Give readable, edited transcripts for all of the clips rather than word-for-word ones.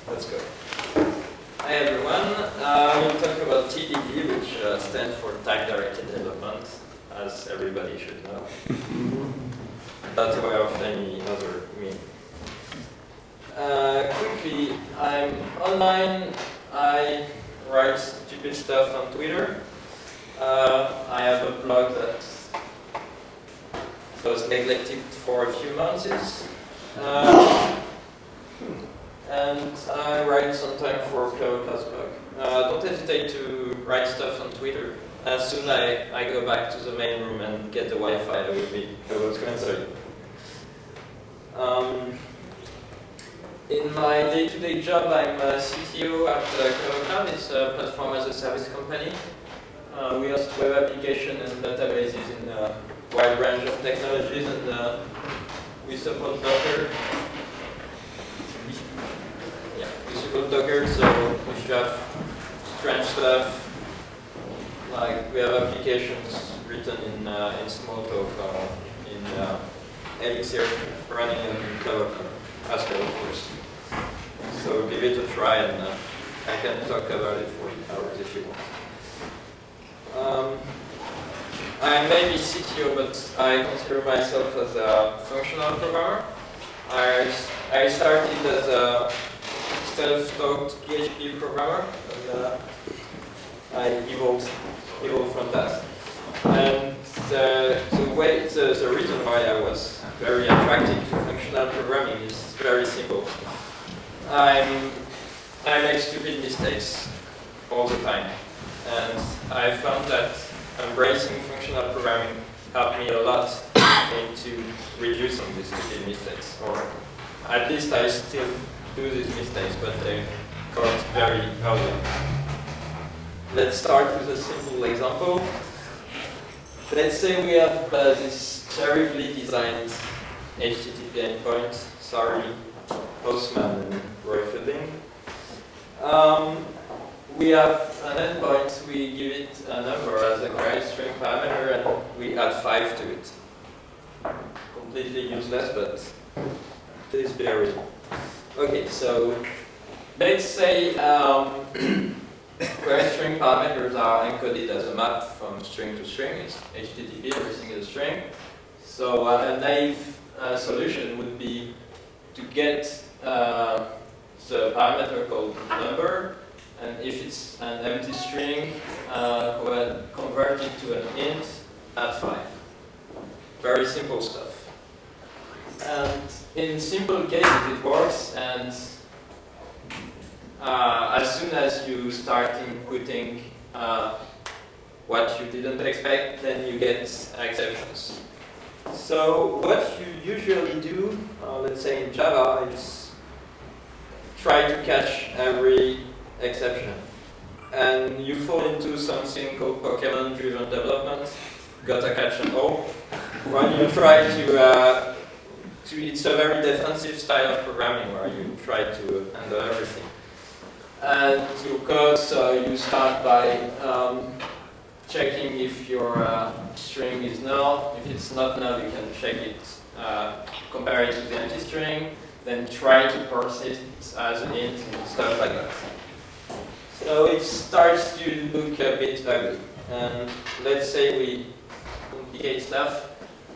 Let's go. Hi everyone. We'll talk about TDD, which stands for Type-Directed Development, as everybody should know. Not aware of any other meaning. Quickly, I'm online. I write stupid stuff on Twitter. I have a blog that was neglected for a few months. And I write sometimes for Clément blog. Don't hesitate to write stuff on Twitter. As soon as I go back to the main room and get the Wi-Fi, I will to answer you. In my day-to-day job, I'm a CTO at Clément. It's a platform as a service company. We host web applications and databases in a wide range of technologies, and we support Docker. Docker, so if you have strange stuff, like we have applications written in Smalltalk or in Elixir running in Delafargue as well, of course. So give it a try, and I can talk about it for hours if you want. I'm maybe CTO, but I consider myself as a functional programmer. I started as a self-taught PHP programmer, and I evolved from that. And the reason why I was very attracted to functional programming is very simple. I make stupid mistakes all the time, and I found that embracing functional programming helped me a lot into reducing these stupid mistakes, or at least I still do these mistakes, but they caught very early. Let's start with a simple example. Let's say we have this terribly designed HTTP endpoint. Sorry, Postman and Roy Fielding. We have an endpoint, we give it a number as a query string parameter, and we add 5 to it. Completely useless, but please bear with me. Okay, so let's say query string parameters are encoded as a map from string to string. It's HTTP, everything is a string. So a naive solution would be to get the parameter called number, and if it's an empty string, convert it to an int at 5. Very simple stuff. And in simple cases it works, and as soon as you start inputting what you didn't expect, then you get exceptions. So what you usually do, let's say in Java, is try to catch every exception. And you fall into something called Pokemon-driven development, gotta catch them all. When you try to it's a very defensive style of programming where you try to handle everything. And your code, so you start by checking if your string is null. If it's not null, you can check it, compare it to the empty string, then try to parse it as an int and stuff like that. So it starts to look a bit ugly. And let's say we complicate stuff.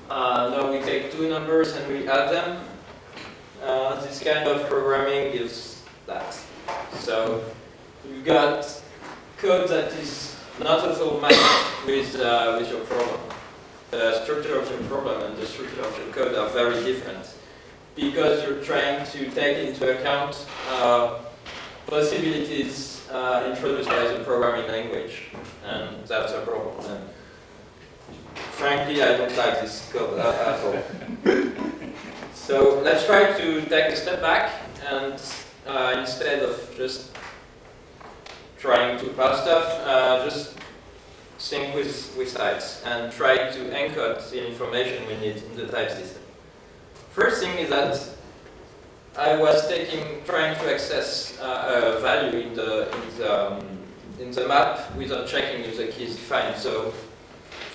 Now we take 2 numbers and we add them. This kind of programming gives that. So you've got code that is not at all matched with your problem. The structure of your problem and the structure of your code are very different, because you're trying to take into account possibilities introduced by the programming language, and that's a problem. And frankly, I don't like this code at all. So let's try to take a step back, and instead of just trying to parse stuff, just sync with types and try to encode the information we need in the type system. First thing is that I was trying to access a value in the map without checking if the key is defined. So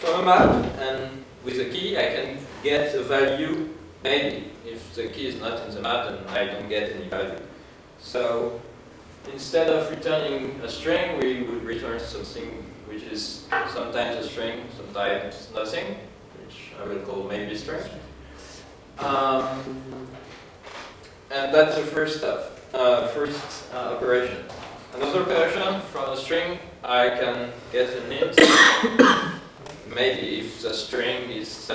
from a map and with a key, I can get a value. Maybe if the key is not in the map, then I don't get any value. So instead of returning a string, we would return something which is sometimes a string, sometimes nothing, which I will call maybe string. And that's the first stuff, first operation. Another operation from a string, I can get an int. Maybe if the string is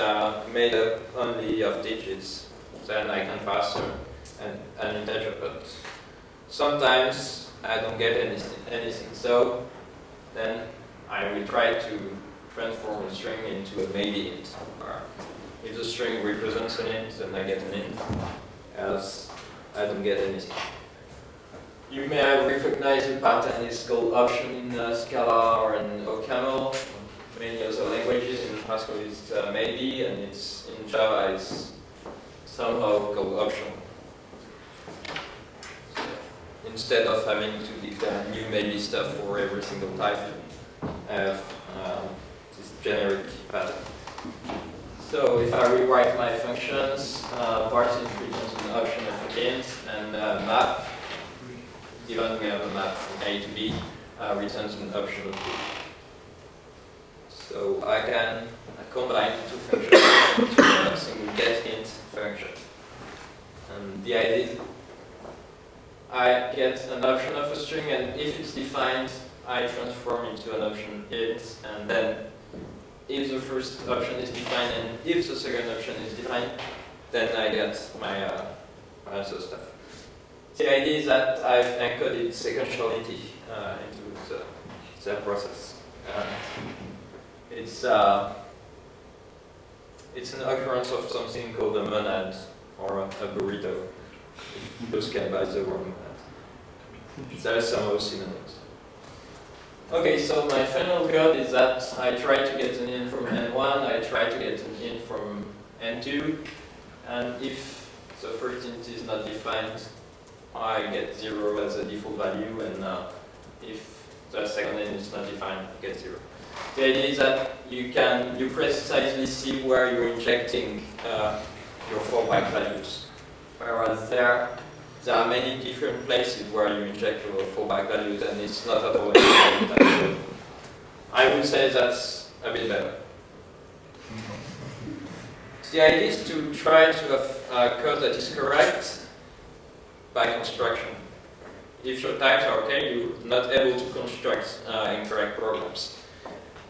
made up only of digits, then I can pass an integer. But sometimes I don't get anything. So then I will try to transform a string into a maybe int. Or if the string represents an int, then I get an int. Else I don't get anything. You may have recognized the pattern is called option in Scala or in OCaml. Many other languages in Haskell is maybe, and it's in Java it's somehow called option. So instead of having to declare new maybe stuff for every single type, I have this generic pattern. So if I rewrite my functions, parsing returns an option of int, and map, given we have a map from A to B, returns an option of B. So I can combine the two functions into a single getInt function. And the idea is I get an option of a string, and if it's defined, I transform into an option int, and then if the first option is defined and if the second option is defined, then I get my other stuff. The idea is that I've encoded sequentiality into the process. It's an occurrence of something called a monad or a burrito. Those can buy the word monad. There are some other synonyms. Okay, so my final code is that I try to get an int from n1, I try to get an int from n2, and if the first int is not defined, I get 0 as a default value, and if the second int is not defined, I get 0. The idea is that you precisely see where you're injecting your fallback values, whereas there are many different places where you inject your fallback values, and it's not at all important. I would say that's a bit better. The idea is to try to have code that is correct by construction. If your types are okay, you're not able to construct incorrect programs.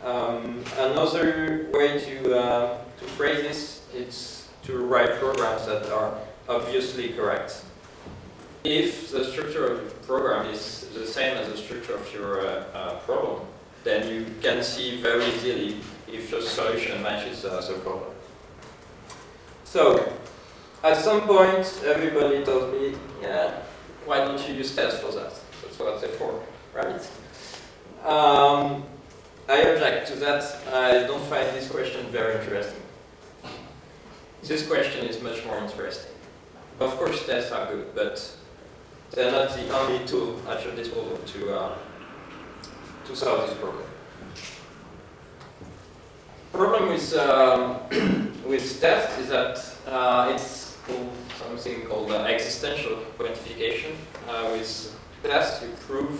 Another way to phrase this is to write programs that are obviously correct. If the structure of your program is the same as the structure of your problem, then you can see very easily if your solution matches the problem. So, at some point, everybody told me, yeah, why don't you use tests for that? That's what they're for, right? I object to that. I don't find this question very interesting. This question is much more interesting. Of course, tests are good, but they're not the only tool at your disposal to solve this problem. Problem with tests is that it's something called existential quantification. With tests, you prove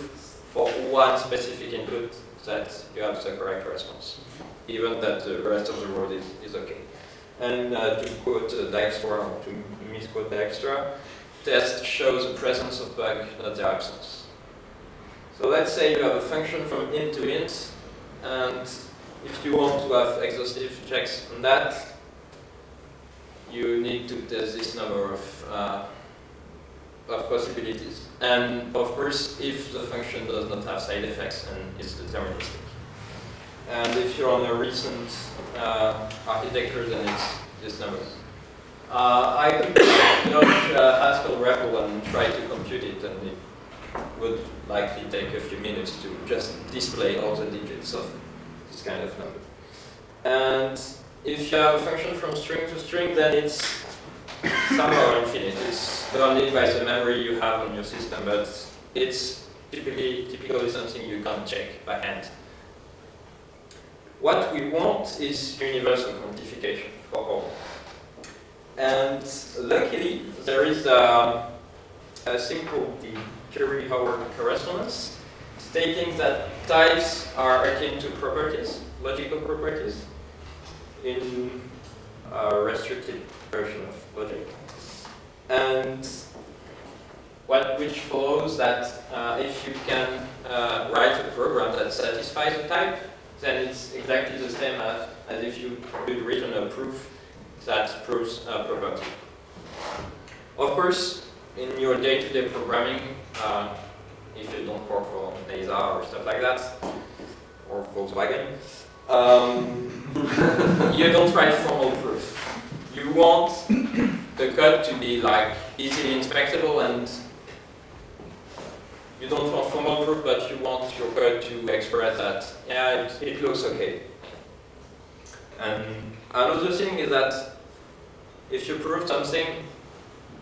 for one specific input that you have the correct response, even that the rest of the world is okay. And to quote Dijkstra, or to misquote Dijkstra, test shows the presence of bug, not their absence. So let's say you have a function from int to int, and if you want to have exhaustive checks on that, you need to test this number of possibilities. And of course, if the function does not have side effects and is deterministic. And if you're on a recent architecture, then it's this number. I could launch Haskell REPL and try to compute it, and it would likely take a few minutes to just display all the digits of this kind of number. And if you have a function from string to string, then it's somehow infinite. It's bounded by the memory you have on your system, but it's typically something you can't check by hand. What we want is universal quantification for all. And luckily, there is a a thing called the Curie-Howard correspondence, stating that types are akin to properties, logical properties, in a restricted version of logic. And which follows that if you can write a program that satisfies a type, then it's exactly the same as if you could written a proof that proves a property. Of course, in your day-to-day programming, if you don't work for NASA or stuff like that, or Volkswagen, you don't write formal proof. You want the code to be like easily inspectable, and you don't want formal proof, but you want your code to express that, yeah, it looks okay. And another thing is that if you prove something,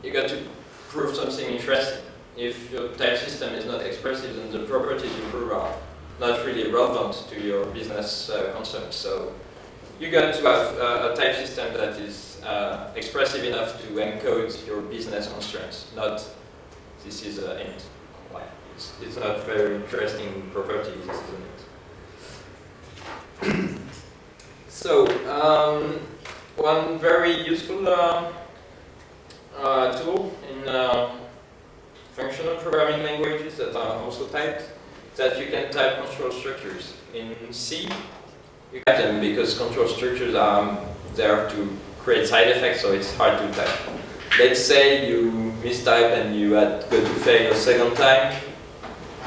you got to prove something interesting. If your type system is not expressive, then the properties you prove are not really relevant to your business concerns. So you got to have a type system that is expressive enough to encode your business constraints, not this is an int. It's not very interesting property, this is an int. So, one very useful tool in functional programming languages that are also typed is that you can type control structures. In C, you type them because control structures are there to create side effects, so it's hard to type. Let's say you mistype and you had go to fail a second time,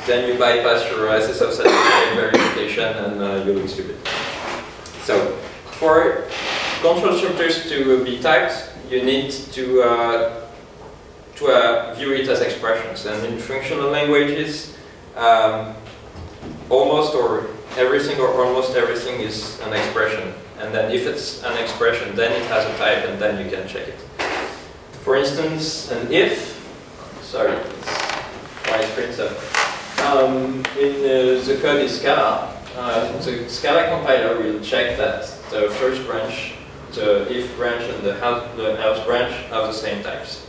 then you bypass your SSL certificate verification and you look stupid. So, for control structures to be typed, you need to view it as expressions. And in functional languages, almost or everything or almost everything is an expression. And then if it's an expression, then it has a type, and then you can check it. For instance, an if, sorry, my screen's up. In the code is Scala. The Scala compiler will check that the first branch, the if branch, and the else branch have the same types.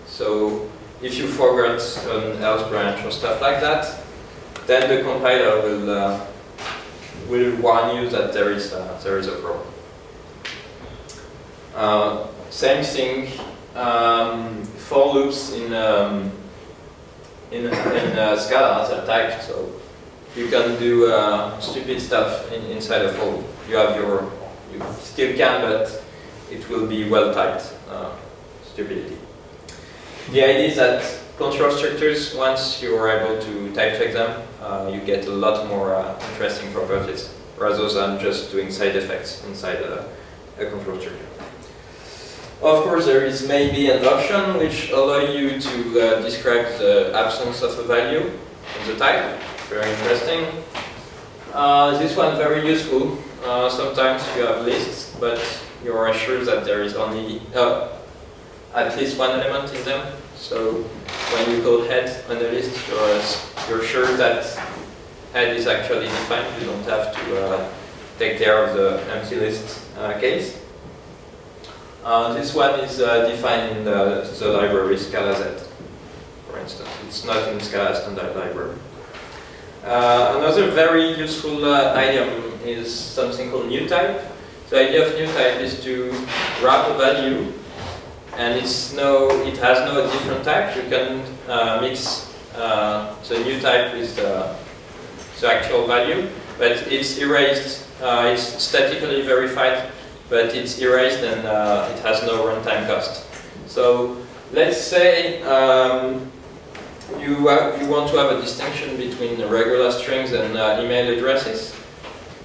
So if you forgot an else branch or stuff like that, then the compiler will warn you that there is a problem. Same thing. For loops in Scala are typed, so you can do stupid stuff inside a for loop. You still can, but it will be well typed stupidity. The idea is that control structures, once you are able to type check them, you get a lot more interesting properties, rather than just doing side effects inside a control structure. Of course, there is maybe an option which allows you to describe the absence of a value in the type. Very interesting. This one very useful. Sometimes you have lists, but you are sure that there is only at least one element in them. So when you call head on a list, you're sure that head is actually defined. You don't have to take care of the empty list case. This one is defined in the library Scala Z, for instance. It's not in Scala standard library. Another very useful item is something called new type. The idea of new type is to wrap a value, and it has no different type. You can mix the new type with the actual value, but it's erased. It's statically verified, but it's erased, and it has no runtime cost. So let's say you want to have a distinction between regular strings and email addresses.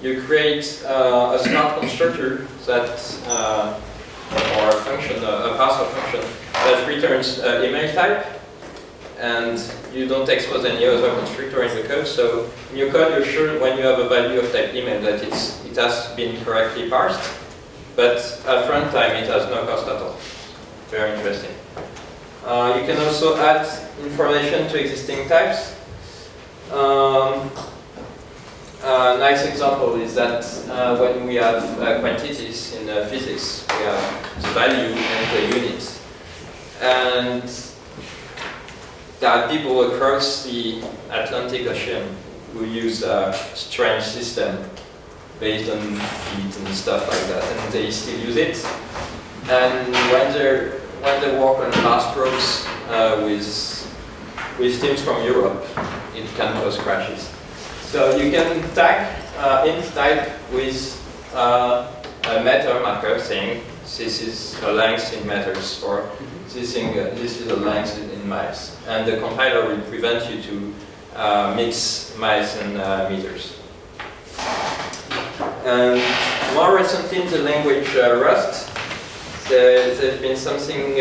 You create a smart constructor that, or a function, a parser function that returns email type, and you don't expose any other constructor in the code. So in your code, you're sure when you have a value of type email that it has been correctly parsed, but at runtime it has no cost at all. Very interesting. You can also add information to existing types. A nice example is that when we have quantities in physics, we have the value and the unit. And there are people across the Atlantic Ocean who use a strange system based on feet and stuff like that, and they still use it. And when they work on fast probes with teams from Europe, it can cause crashes. So you can tag int type with a meter marker saying this is a length in meters, or this is a length in miles. And the compiler will prevent you to mix miles and meters. And more recently in the language Rust, there's been something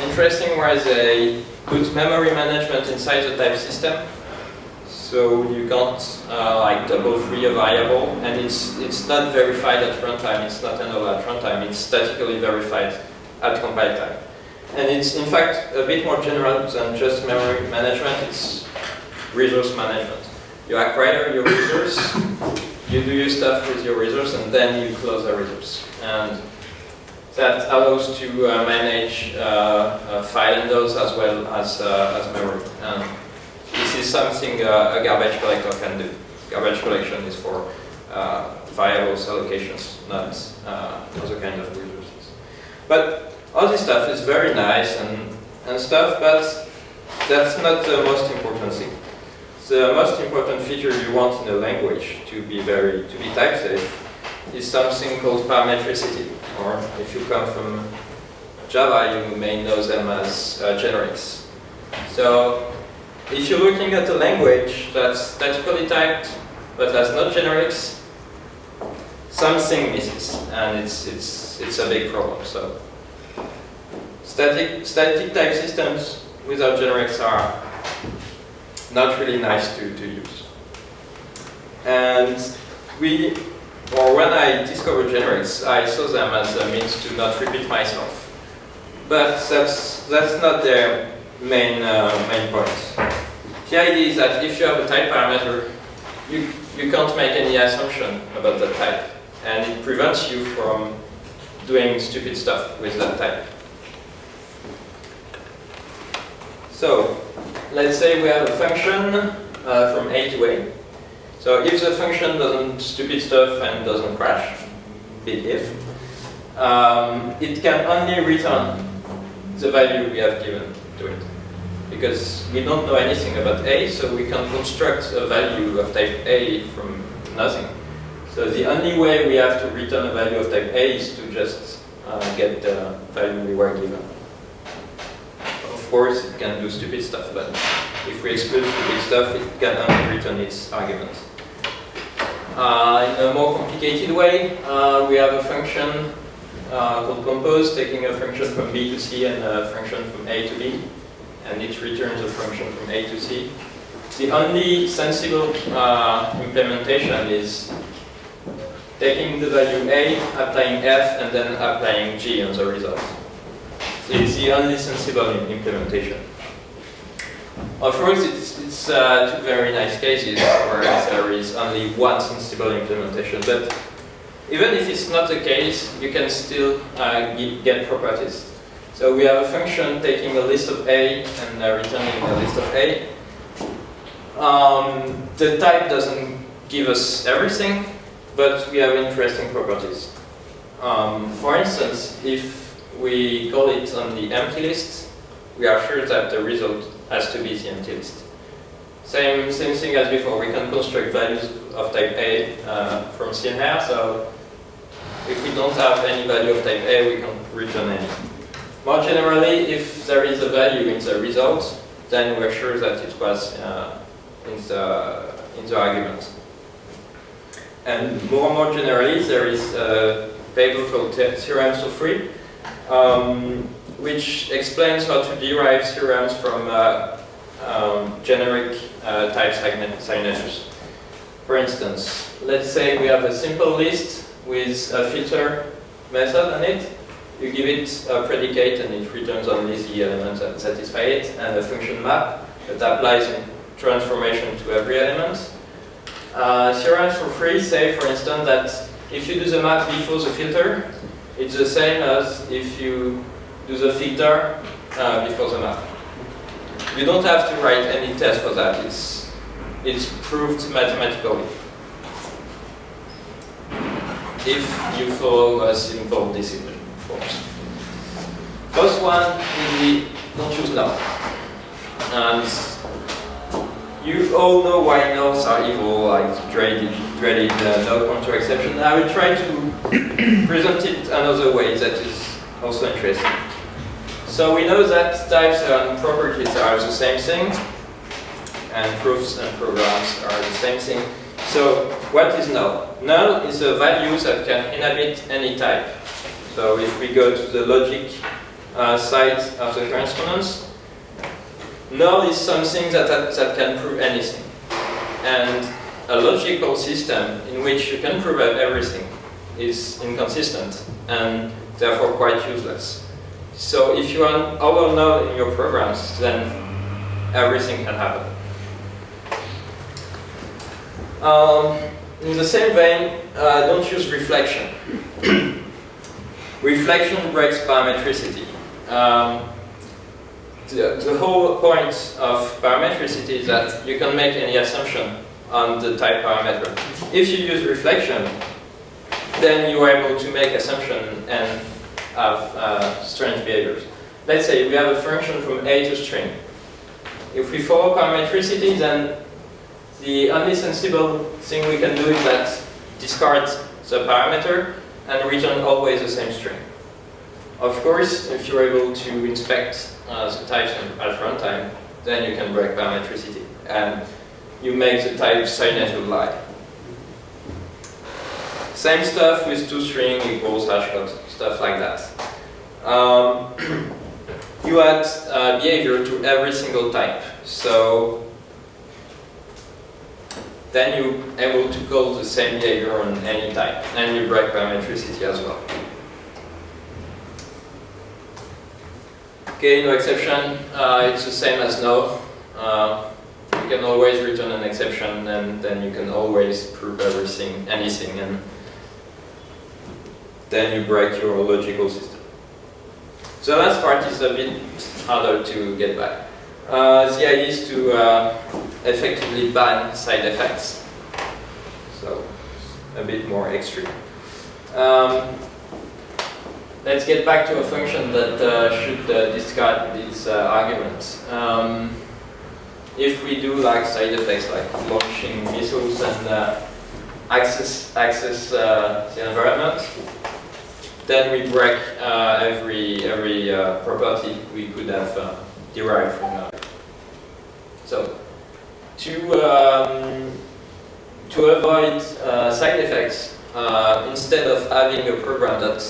interesting where they put memory management inside the type system. So you can't like double free a variable, and it's not verified at runtime. It's not handled at runtime. It's statically verified at compile time, and it's in fact a bit more general than just memory management. It's resource management. You acquire your resource, you do your stuff with your resource, and then you close the resource. And that allows to manage file handles as well as memory. And this is something a garbage collector can do. Garbage collection is for variables allocations, not other kind of resources. But all this stuff is very nice and stuff, but that's not the most important thing. The most important feature you want in a language to be type safe is something called parametricity, or if you come from Java, you may know them as generics. So if you're looking at a language that's statically typed but has no generics, something misses, and it's a big problem. So static type systems without generics are not really nice to use. And when I discovered generics, I saw them as a means to not repeat myself. But that's not their main point. The idea is that if you have a type parameter, you can't make any assumption about that type, and it prevents you from doing stupid stuff with that type. So let's say we have a function from A to A. So if the function doesn't stupid stuff and doesn't crash, big if, it can only return the value we have given to it. Because we don't know anything about A, so we can construct a value of type A from nothing. So the only way we have to return a value of type A is to just get the value we were given. Of course, it can do stupid stuff, but if we exclude stupid stuff, it can only return its argument. In a more complicated way, we have a function called compose, taking a function from B to C and a function from A to B, and it returns a function from A to C. The only sensible implementation is taking the value A, applying F, and then applying G on the result. So it's the only sensible implementation. Of course, it's two very nice cases where there is only one sensible implementation, but even if it's not the case, you can still get properties. So we have a function taking a list of A and returning a list of A. The type doesn't give us everything, but we have interesting properties. For instance, if we call it on the empty list, we are sure that the result has to be the empty list. Same thing as before, we can construct values of type A from thin air, so if we don't have any value of type A, we can return any. More generally, if there is a value in the result, then we're sure that it was in the argument. And more generally, there is a paper called Theorems for Free, which explains how to derive theorems from generic type signatures. For instance, let's say we have a simple list with a filter method on it. You give it a predicate and it returns only the elements that satisfy it, and a function map that applies in transformation to every element. Theorems for free say, for instance, that if you do the map before the filter, it's the same as if you do the filter before the map. You don't have to write any test for that. It's proved mathematically. If you follow a simple discipline, of course. First one is the don't use no. And you all know why no's are evil, like dreaded no counter exception. I will try to present it another way that is also interesting. So we know that types and properties are the same thing, and proofs and programs are the same thing. So what is null? Null is a value that can inhabit any type. So if we go to the logic side of the correspondence, null is something that can prove anything. And a logical system in which you can prove everything is inconsistent and therefore quite useless. So if you allow null in your programs, then everything can happen. In the same vein, don't use reflection. Reflection breaks parametricity. The whole point of parametricity is that you can make any assumption on the type parameter. If you use reflection, then you are able to make assumption and have strange behaviors. Let's say we have a function from A to string. If we follow parametricity, then the only sensible thing we can do is that discard the parameter and return always the same string. Of course, if you're able to inspect the types at runtime, then you can break parametricity and you make the type silent with lie. Same stuff with toString equals hashcode, stuff like that. You add behavior to every single type. So then you're able to call the same behavior on any type, and you break parametricity as well. Okay, no exception. It's the same as no. You can always return an exception, and then you can always prove anything, and then you break your logical system. So the last part is a bit harder to get by. The idea is to effectively ban side effects. So a bit more extreme. Let's get back to a function that should discard these arguments. If we do like side effects like launching missiles and access the environment, then we break every property we could have derived from that. So to avoid side effects, instead of having a program that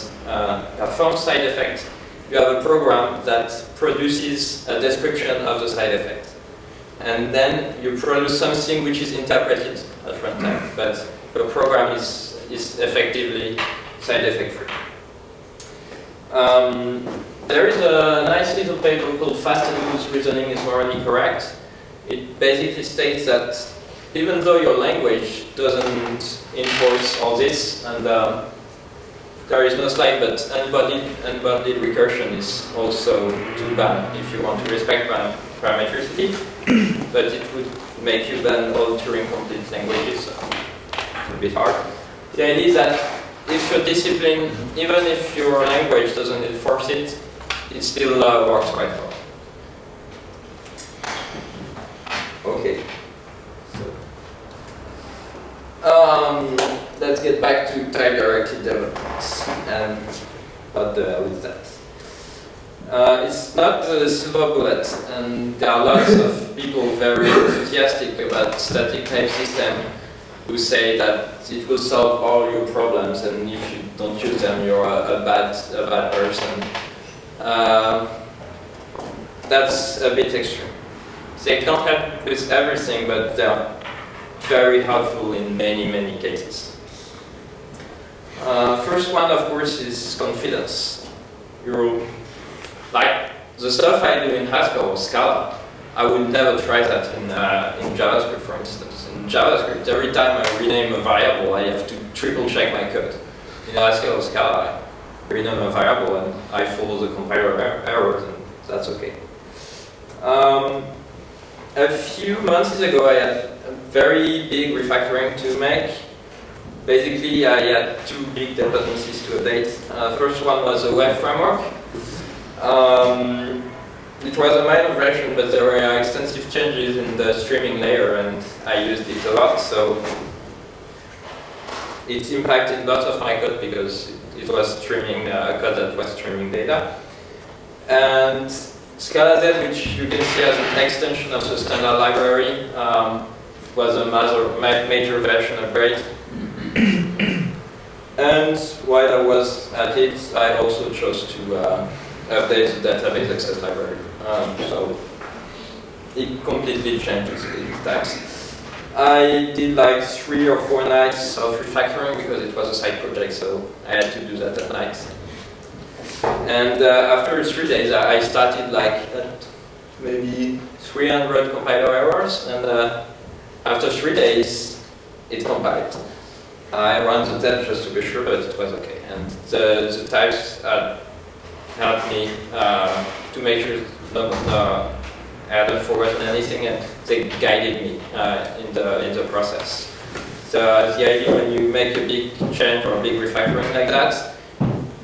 performs side effects, you have a program that produces a description of the side effect. And then you produce something which is interpreted at runtime, but the program is effectively side effect free. There is a nice little paper called Fast and Loose Reasoning is Morally Correct. It basically states that even though your language doesn't enforce all this, and there is no slide, but unbounded recursion is also to ban if you want to respect parametricity, but it would make you ban all Turing-complete languages, so it's a bit hard. The idea is that if your discipline, even if your language doesn't enforce it, it still works quite well. Okay. Let's get back to type-directed development and what the hell is that? It's not a silver bullet, and there are lots of people very enthusiastic about static type system who say that it will solve all your problems, and if you don't use them, you're a bad person. That's a bit extreme. They can't help with everything, but they're very helpful in many cases. First one, of course, is confidence. Like the stuff I do in Haskell or Scala, I would never try that in JavaScript, for instance. In JavaScript, every time I rename a variable, I have to triple check my code. In Haskell or Scala, I rename a variable and I follow the compiler errors, and that's okay. A few months ago, I had a very big refactoring to make. Basically, I had two big dependencies to update. First one was a web framework. It was a minor version, but there were extensive changes in the streaming layer, and I used it a lot, so it impacted lots of my code because it was streaming code that was streaming data. And Scala Z, which you can see as an extension of the standard library, was a major version upgrade. And while I was at it, I also chose to update the database access library. So it completely changes the types. I did like 3 or 4 nights of refactoring because it was a side project, so I had to do that at night. And after 3 days, I started like at maybe 300 compiler errors, and after 3 days, it compiled. I ran the test just to be sure, but it was okay. And the types helped me to make sure I hadn't forgotten anything, and they guided me in the process. So the idea when you make a big change or a big refactoring like that,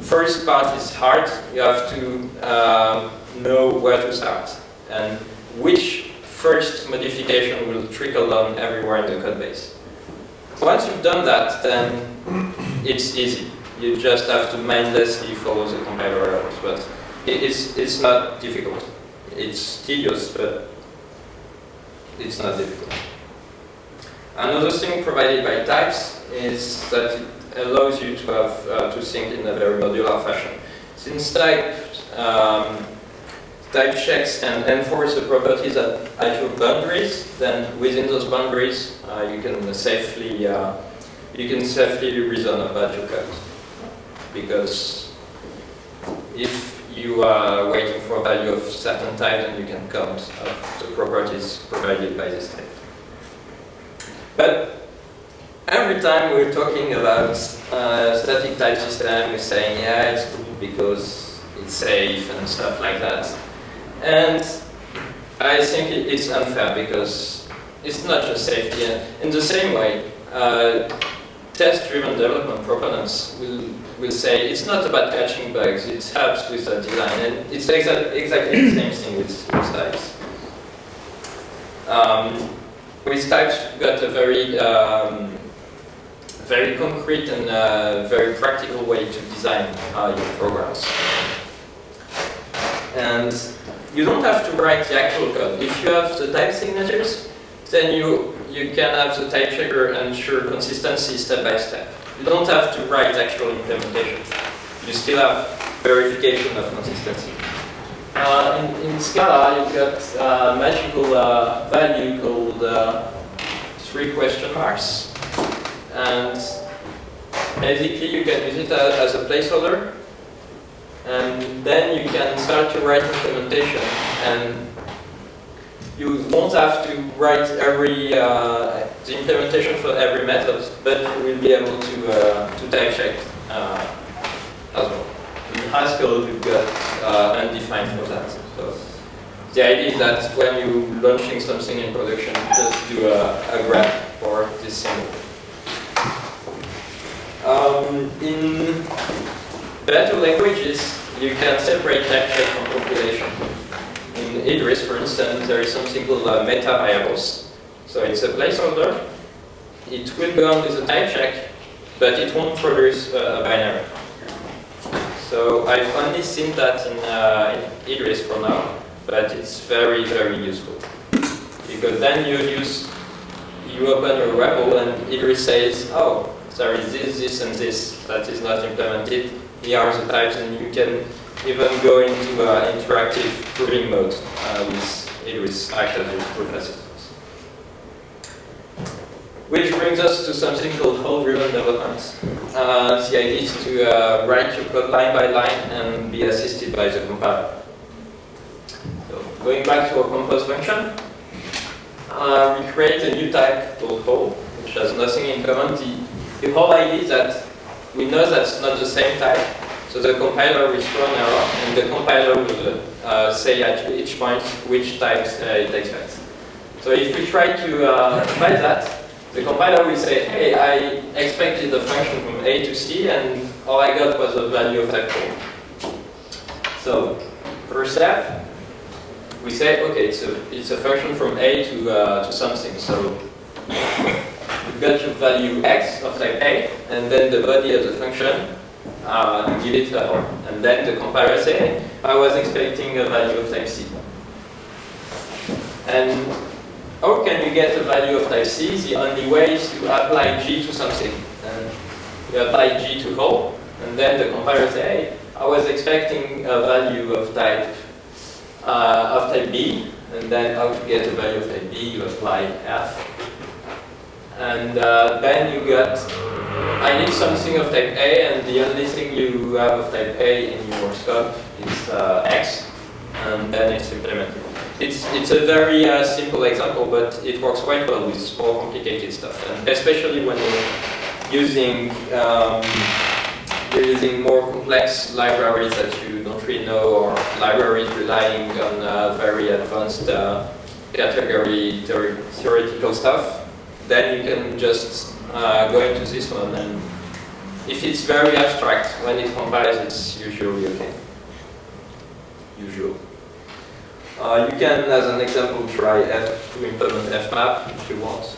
first part is hard. You have to know where to start and which first modification will trickle down everywhere in the code base. Once you've done that, then it's easy. You just have to mindlessly follow the compiler errors, but it's not difficult. It's tedious, but it's not difficult. Another thing provided by types is that it allows you to have to think in a very modular fashion. Since type checks and enforce the properties at your boundaries, then within those boundaries you can safely reason about your code. Because if you are waiting for a value of certain type, then you can count the properties provided by this type. But every time we're talking about static type system, we're saying, yeah, it's good because it's safe and stuff like that. And I think it's unfair because it's not just safety. In the same way, test-driven development proponents will say it's not about catching bugs, it helps with the design. And it's exactly the same thing with types. With types, you've got a very concrete and very practical way to design your programs. And you don't have to write the actual code. If you have the type signatures, then you can have the type checker ensure consistency step by step. You don't have to write actual implementation. You still have verification of consistency. In Scala, you've got a magical value called 3 question marks. And basically, you can use it as a placeholder. And then you can start to write implementation. And you won't have to write the implementation for every method, but you will be able to type check as well. In Haskell, you've got undefined for that. So the idea is that when you're launching something in production, you just do a grep for this symbol. In better languages, you can separate type check from compilation. In Idris, for instance, there is something called meta variables. So it's a placeholder. It will go on with a type check, but it won't produce a binary. So I've only seen that in Idris for now, but it's very, very useful. Because then you open your REPL and Idris says, oh, there is this, and this that is not implemented. Here are the types, and you can even go into interactive proving mode with Idris act as your proof assistance. Which brings us to something called hole-driven development. The idea is to write your code line by line and be assisted by the compiler. So going back to our compose function, we create a new type called hole, which has nothing in common. The whole idea is that we know that's not the same type, So the compiler will throw an error, and the compiler will say at each point which types it expects. So if we try to compile that, the compiler will say, hey, I expected a function from A to C, and all I got was a value of type 4. So first step, we say, okay, it's a function from A to something. So you've got your value x of type A, and then the body of the function, give it a hello. And then the compiler says, hey, I was expecting a value of type C. And how can you get a value of type C? The only way is to apply G to something. And you apply G to whole, and then the compiler says, hey, I was expecting a value of type B, and then how to get a value of type B, you apply F. And then you got, I need something of type A, and the only thing you have of type A in your scope is X, and then it's implemented. It's a very simple example, but it works quite well with more complicated stuff, and especially when you're using more complex libraries that you don't really know, or libraries relying on very advanced category theoretical stuff. Then you can just go into this one, and if it's very abstract, when it compiles, it's usually okay. Usual. You can, as an example, try F to implement fmap if you want.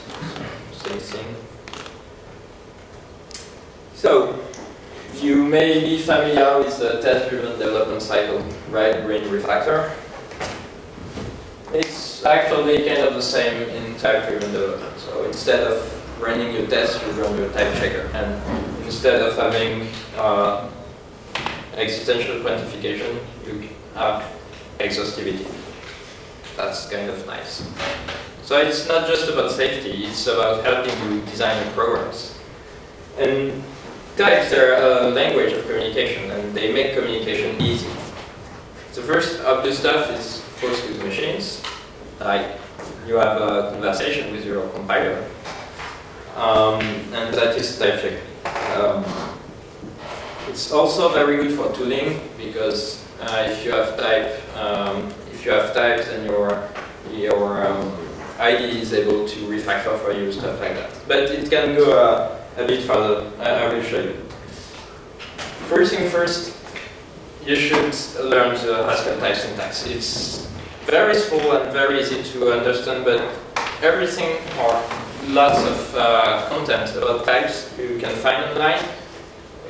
Same thing. So, you may be familiar with the test-driven development cycle, right? Green refactor. It's actually kind of the same in type-driven development. So instead of running your test, you run your type checker. And instead of having existential quantification, you have exhaustivity. That's kind of nice. So it's not just about safety, it's about helping you design your programs. And types are a language of communication, and they make communication easy. The first obvious stuff is, of course, with machines. Like, you have a conversation with your compiler, and that is type check. It's also very good for tooling, because if you have types and your IDE is able to refactor for you, stuff like that. But it can go a bit further. I will show you. First thing first, you should learn the Haskell type syntax. It's very small and very easy to understand, but everything or lots of content about types you can find online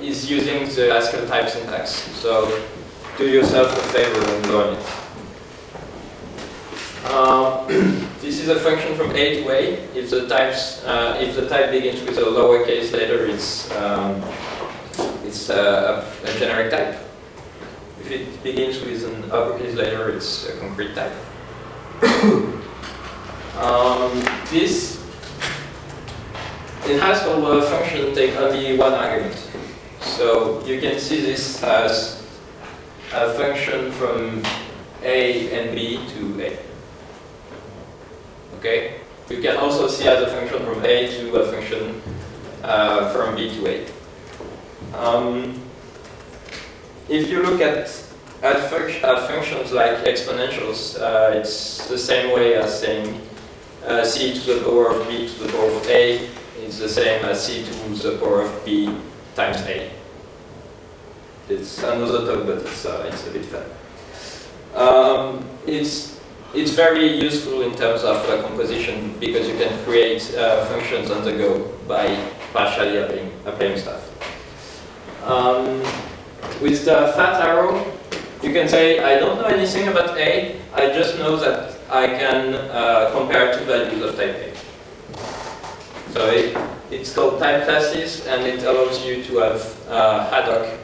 is using the Haskell type syntax. So do yourself a favor and learn it. This is a function from A to A. If the type begins with a lowercase letter, it's a generic type. If it begins with an uppercase letter, it's a concrete type. This in Haskell function take only one argument. So you can see this as a function from A and B to A. Okay? You can also see as a function from A to a function from B to A. If you look at functions like exponentials, it's the same way as saying C to the power of B to the power of A is the same as C to the power of B times A. It's another talk, but it's a bit fun. It's very useful in terms of composition, because you can create functions on the go by partially applying stuff. With the fat arrow, you can say, I don't know anything about A, I just know that I can compare two values of type A. So it's called type classes, and it allows you to have ad hoc